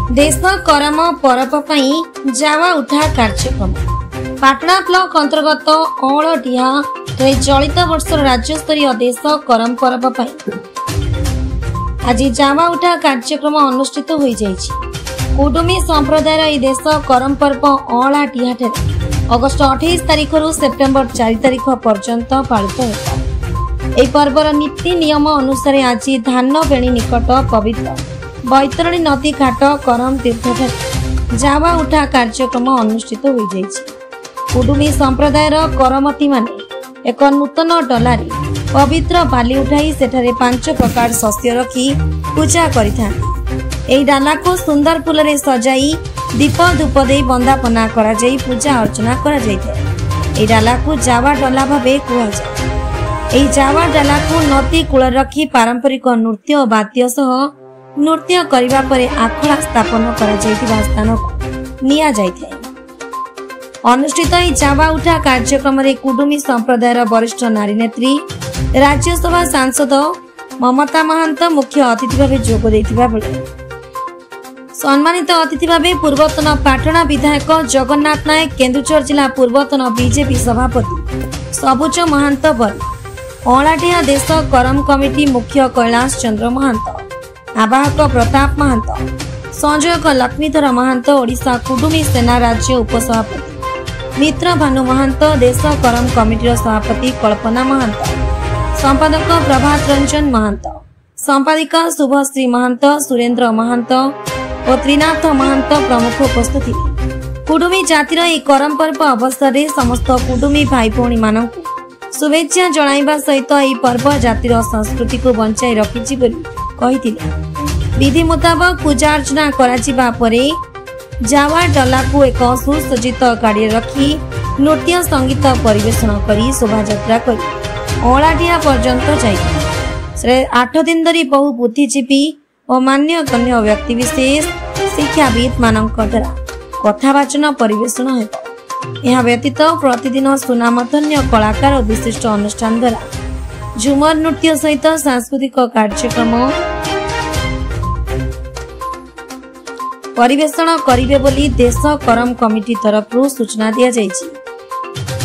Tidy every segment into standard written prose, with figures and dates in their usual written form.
देश करम परब पई जावा उठा कार्यक्रम पाटना ब्लॉक अंतर्गत औलडिहा चलित वर्ष राज्य स्तरीय देश करम परब पई आज जावा उठा कार्यक्रम अनुष्ठित हो जाइछि। कुडुमी संप्रदायर यह देश करम पर्व औलडिहा अगस्ट 28 तारिख रु सेप्टेम्बर 4 तारिख पर्यंत पालित होता। यह पर्वर नीति नियम अनुसार आज धान बेणी निकट पवित्र बैतरणी नदी घाट करम तीर्थ जावा उठा कार्यक्रम अनुष्ठित हो जाइछि। कुडुमी संप्रदायर करमती माने एक नूतन डलारी पवित्र बाली उठाई सेठारे 5 प्रकार शस्य रखी पूजा करिथांती। एही डाला को सुंदर फूल रे सजाई दीप धूप दे बंदापना करा जाई पूजा अर्चना करा जाइଥାଏ। एही डाला को जावा डला भाबे कुहा जाय। एही जावा डाला को नदी कूल रखी पारंपरिक नृत्य और वाद्य सह नृत्य करिबा परे आखड़ा स्थापन करा जाइथिबा स्थान को निया जाइଥାଏ। अनुष्ठित एही जावा उठा कार्यक्रम रे कुडुमी संप्रदायर वरिष्ठ नारी नेत्री राज्यसभा सांसद ममता महांत मुख्य अतिथि भावे जोग देथिबा बेले सम्मानित अतिथि भावे पूर्वतन पाटना विधायक जगन्नाथ नायक, केन्दुझर जिला पूर्वतन बीजेपी सभापति सबुज महांत बर, औलडिहा देश करम कमिटी मुख्य कैलाश चंद्र महांत, आवाहक प्रताप महांत, संयोजक लक्ष्मीधर महांत, ओडिशा कुडुमी सेना राज्य उपसभापति मित्र भानु महांत, देश करम कमिटी सभापति कल्पना महांत, संपादक प्रभात रंजन महांत, संपादिका शुभश्री महांत, सुरेंद्र महांत और त्रिनाथ महांत प्रमुख उपस्थित थे। कुडुमी जातिर यह करम पर्व अवसर में समस्त कुडुमी भाई भौणी मानक शुभेच्छा जणाइबा सहित यह पर्व जातिर संस्कृति को बंचाई रखिछि बोली कहिथिले। विधि मुताबक पूजा अर्चना कराजिबा परे जावा डला को एक सुसज्जित गाड़ी रखी नृत्य संगीत परिवेषण करी शोभा यात्रा करी औलडिहा पर्यंत जाइए। 8 दिन धरी बहु बुद्धिजीवी और मान्यगण्य व्यक्ति विशेष शिक्षाविद मानक द्वारा कथावाचन परिवेषण हेब। यह व्यतीत प्रतिदिन सुनामधन्य कलाकार और विशिष्ट अनुष्ठान द्वारा झुमर नृत्य सहित सांस्कृतिक कार्यक्रम परिवेषण करिवे बोली देश करम कमिटी तरफ सूचना दिया जाइछि।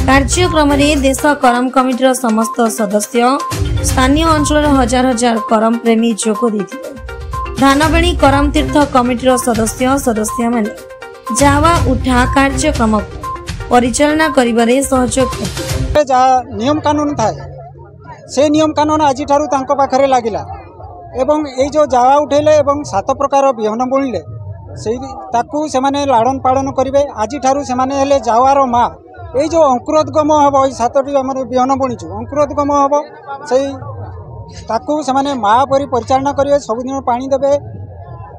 कार्यक्रम रे देश करम कमिटीर समस्त सदस्य स्थानीय अंचल हजार हजार करम प्रेमी जोग देथिले। धानबेणी करम तीर्थ कमिटीर सदस्य माने जावा उठा कार्यक्रम परिचालना करिबारे सहयोग करथिले। नियम कानून थाए से नियम कानून आज ठारू तांको पाखरे लागिला एवं ए जो जावा उठेले एवं 7 प्रकार बिहन बुणिले से ताकू से माने लाड़न पालन करिवे। आज ठारू से माने हेले जावार माँ ये जो अंकुरोद्गम हम 7टी आम बिहन बुणीचु अंकुरोद्गम हम से ताकू से माने माँ परी परिचालना करेंगे, सबुदिन पानी देवे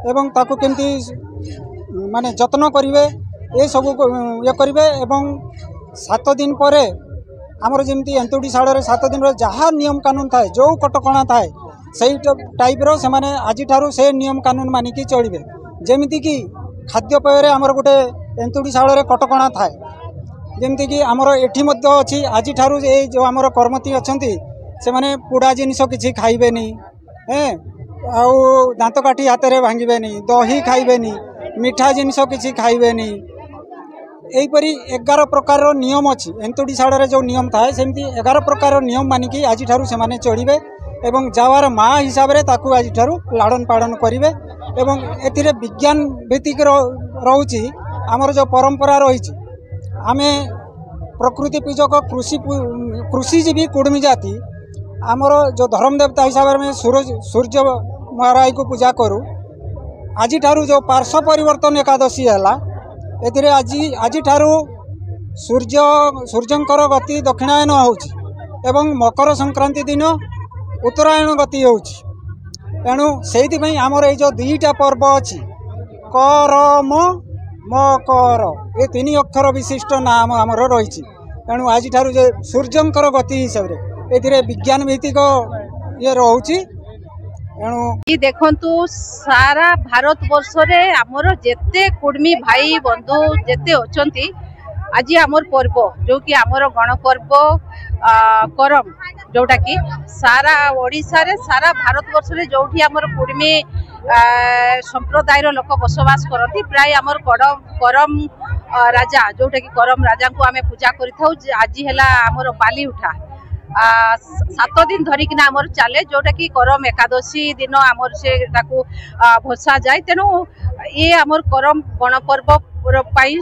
एवं ताकू केमती माने जत्न करेंगे ये सब ये करेंगे। एवं 7 दिन पर आमर जमी एंतुड़ी शाड़ 7 दिन जहाँ नियम कानून थाए जो कटकणा थाए से टाइप्र से माने आज ठारू से नियम कानून मानिकी चलिए। जमीती कि खाद्यपेय आमर गोटे एंतुड़ी शाड़ कटकणा थाए जमीती कि आमर एठी अच्छी आज ठारू ये जो आमर कर्मती अच्छा से माने पोड़ा जिनिस किसी खाइबेनी आउ दांत काठी हाथ में भांगेनी, दही खाइबेनी, मिठा जिनिस किसी खाइबेनी। यहीपरी 11 प्रकार नियम अच्छी एंतुड़ी शाड़ जो नियम थाए सेमती 11 प्रकार नियम मानिकी आज ठारू से माने चलिए एवं जावार माँ हिसाब से ताकू आज ठारू लाड़न पालन करेंगे। एवं एथिरे विज्ञान भित्तिक रहुची आमर जो परंपरा रही आमे प्रकृति पूजक कृषिजीवी कुडुमी जाति आमर जो धर्म देवता हिसाब में सूर्य महाराज को पूजा करूँ। आज ठारू जो पार्श्व परिवर्तन एकादशी है एथिरे आज ठारू सूर्यंकर गति दक्षिणायन होउची एवं मकर संक्रांति दिन उत्तरायण गति होउची। तेणु से आमर ये जो 2टा पर्व अच्छी करम मकर ये 3 अक्षर विशिष्ट नाम आमर रही। तेणु आज ठारू जो सूर्यंकर गति हिसाब से विज्ञान भित्तिक ये रोची। तेणु देखंतु सारा भारत वर्ष रे आमर जेते कुडमी भाई बंधु जेते अछंती आज आमर पर्व जो कि आमर गणपर्व करम जोटा कि सारा ओडिशा रे सारा भारतवर्ष रे जोठी हमर कुर्मी संप्रदाय लोक बसवास करती प्राय आमर करम राजा जोटा कि करम राजा को आमे पूजा करिथाउ। आज हैला हमर बाली उठा 7 दिन धरिकिना आमर चले जोटा कि करम एकादशी दिन आमर से भसा जाए। तेणु ये आमर करम गणपर्व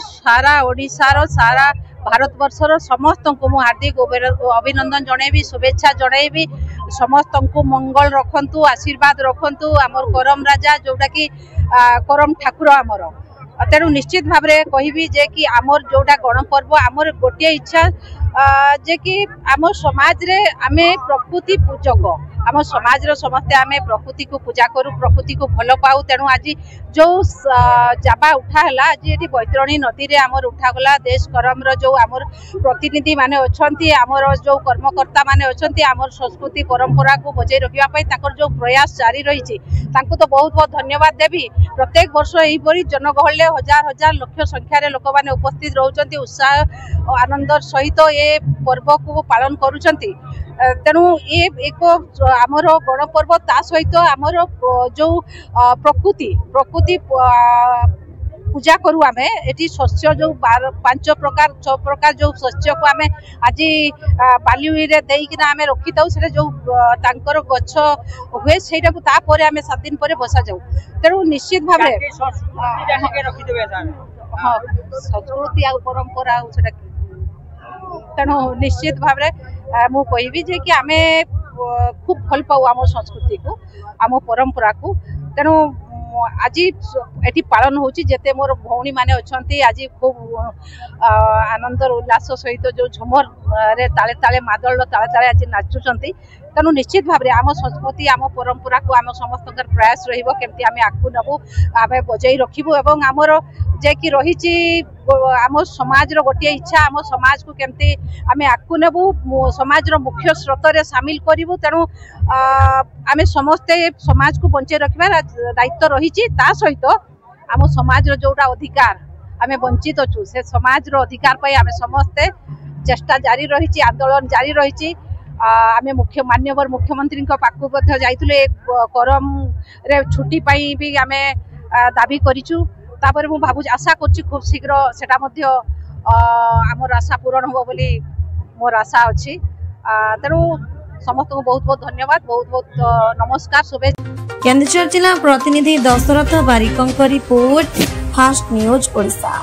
सारा ओडिशार सारा भारतवर्षर समस्त को मु हार्दिक अभिनंदन जनइबी शुभेच्छा जनइबी। समस्त को मंगल रखंतु आशीर्वाद रखंतु आमर करम राजा जोटा कि करम ठाकुर आमर। तेणु निश्चित भाव में कहबी जे कि आमर जोटा गणपर्व आमर गोटे इच्छा जे कि आम समाज रे आमे प्रकृति पूजक आम समाज रो समस्ते आमे प्रकृति को पूजा करू प्रकृति को भल पाऊ। तेणु आज जो जाबा उठा है आज ये बैतरणी नदी रे आमर उठा गला देश करम रो जो आमर प्रतिनिधि माने अछंती आमर जो कर्मकर्ता माने अछंती आमर संस्कृति परंपरा को बजाय रखिया पई ताकर जो प्रयास जारी रही तांको तो बहुत बहुत धन्यवाद देवी। प्रत्येक वर्ष यही परी जनगहले हजार हजार लक्ष संख्या रे लोक माने उपस्थित रहउचंती उत्साह आनंद सहित ये पर्व को पालन करूचंती। तेणु ये एक आमर गणपर्व ता सहित आमर जो प्रकृति पूजा करू आमे एटी शस्य जो 5 प्रकार 6 प्रकार जो शस्य को आमे आज बाली रे देइकिना आमे रखि दउ से जो तांकर गछ हुए सेटा को ता परे आमे 7 दिन परे बसा जाऊ। तेणु निश्चित भाव रे रखि देबे हां संस्कृति आ परंपरा सेटा तेणु निश्चित भाव में मु कहबी जे कि आमे खूब भल पाऊ आम संस्कृति को आम परंपरा को। तेणु आज एटी पालन होची जेते मोर भौणी माने अछंती आज खूब आनंद उल्लास सहित जो झुमर रे ताले ताले मादल ताले ताले आज नाचुचंती। तेणु निश्चित भाव में आम संस्कृति आम परंपरा को आम समस्त प्रयास रहिबो केमती आमे आकु नबु आमे बजाई रखिबो एवं आमर जे कि रहिची आम समाज रो गोटे इच्छा आम समाज को केमती आमे आकु नबु समाज रो मुख्य स्रोत रे शामिल करिवु। तेणु आमे समस्ते समाज को बंचे रखिबा दायित्व रहिची ता सहित आम समाज रो जोटा अधिकार आमे वंचित अछु से समाज रो अधिकार पई आमे समस्ते चेष्टा जारी रहिची आंदोलन जारी रहिची। आमे माननीय मुख्यमंत्री पाखु जाइतुले करम रे छुट्टी पाई भी आमे दाबी करिछु। तापर मु भाबु आशा करछि खूब शीघ्र सेटा मध्य आमर आशा पूरण हो बोली मोर आशा अछि। तेणु समस्त को बहुत बहुत धन्यवाद बहुत बहुत नमस्कार शुभेच्छा। केन्दुझर जिला प्रतिनिधि दशरथ बारिकंक रिपोर्ट फास्ट न्यूज ओडिशा।